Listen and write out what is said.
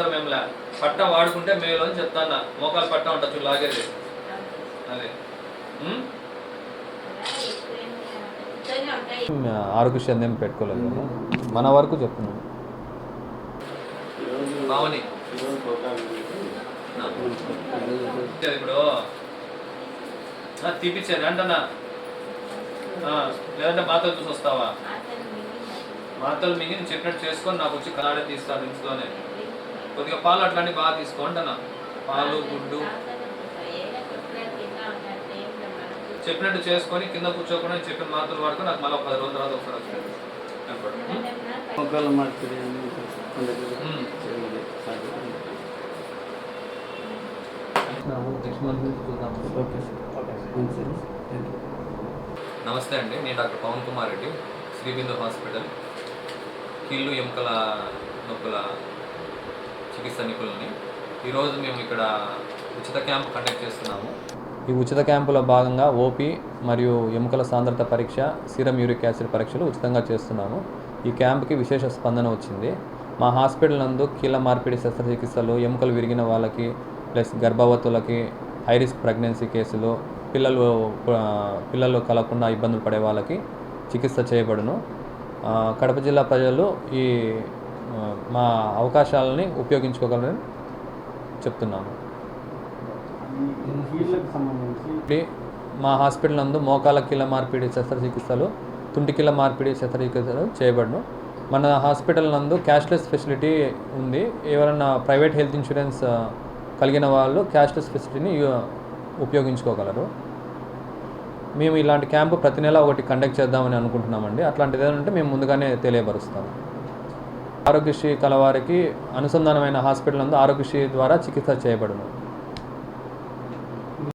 ఎవరు మేము పట్ట వాడుకుంటే మేలు అని చెప్తాను. మోకాలు పట్ట ఉంటుంది చూడు లాగేది అదే. ఆరోగ్యశ్రీ అందేం పెట్టుకోలేదు కదా, మన వరకు చెప్తున్నాం. బావని ఇప్పుడు తీపిచ్చాను అంటన్నా, లేదంటే మాతలు చూసి వస్తావా? మాతలు మింగి నేను చెప్పినట్టు చేసుకొని నాకు వచ్చి కనాడే తీస్తాను ఇంట్లోనే. కొద్దిగా పాలు అట్లాంటివి బాగా తీసుకో అంటన్నా, పాలు గుడ్డు చెప్పినట్టు చేసుకొని కింద కూర్చోకుండా చెప్పిన మాత్రలు వాడుకొని నాకు మళ్ళీ 10 రోజుల తర్వాత ఒకసారి వస్తుంది. నమస్తే అండి, నేను డాక్టర్ పవన్ కుమార్ రెడ్డి, శ్రీబిందు హాస్పిటల్ కీళ్ళు ఎముకల నొప్పుల చికిత్స నిపుణులని. ఈరోజు మేము ఇక్కడ ఉచిత క్యాంప్ కండక్ట్ చేస్తున్నాము. ఈ ఉచిత క్యాంపులో భాగంగా ఓపీ మరియు ఎముకల సాంద్రత పరీక్ష, సీరం యూరిక్ యాసిడ్ పరీక్షలు ఉచితంగా చేస్తున్నాము. ఈ క్యాంప్కి విశేష స్పందన వచ్చింది. మా హాస్పిటల్ నందు కీళ్ళ మార్పిడి శస్త్రచికిత్సలు, ఎముకలు విరిగిన వాళ్ళకి, ప్లస్ గర్భవతులకి, హై రిస్క్ ప్రెగ్నెన్సీ కేసులు, పిల్లలు కలగకుండా ఇబ్బందులు పడే వాళ్ళకి చికిత్స చేయబడును. కడప జిల్లా ప్రజలు ఈ మా అవకాశాలని ఉపయోగించుకోగలరని చెప్తున్నాము. మా హాస్పిటల్ నందు మోకాల కీళ్ళ మార్పిడి శస్త్రచికిత్సలు, తుంటి కీళ్ళ మార్పిడి శస్త్రచికిత్సలు చేయబడును. మన హాస్పిటల్ నందు క్యాష్లెస్ ఫెసిలిటీ ఉంది. ఎవరైనా ప్రైవేట్ హెల్త్ ఇన్సూరెన్స్ కలిగిన వాళ్ళు క్యాష్లెస్ ఫెసిలిటీని ఉపయోగించుకోగలరు. మేము ఇలాంటి క్యాంపు ప్రతి నెల ఒకటి కండక్ట్ చేద్దామని అనుకుంటున్నామండి. అట్లాంటిది ఏదంటే మేము ముందుగానే తెలియపరుస్తాము. ఆరోగ్యశ్రీ కలవారికి అనుసంధానమైన హాస్పిటల్ నందు ఆరోగ్యశ్రీ ద్వారా చికిత్స చేయబడును.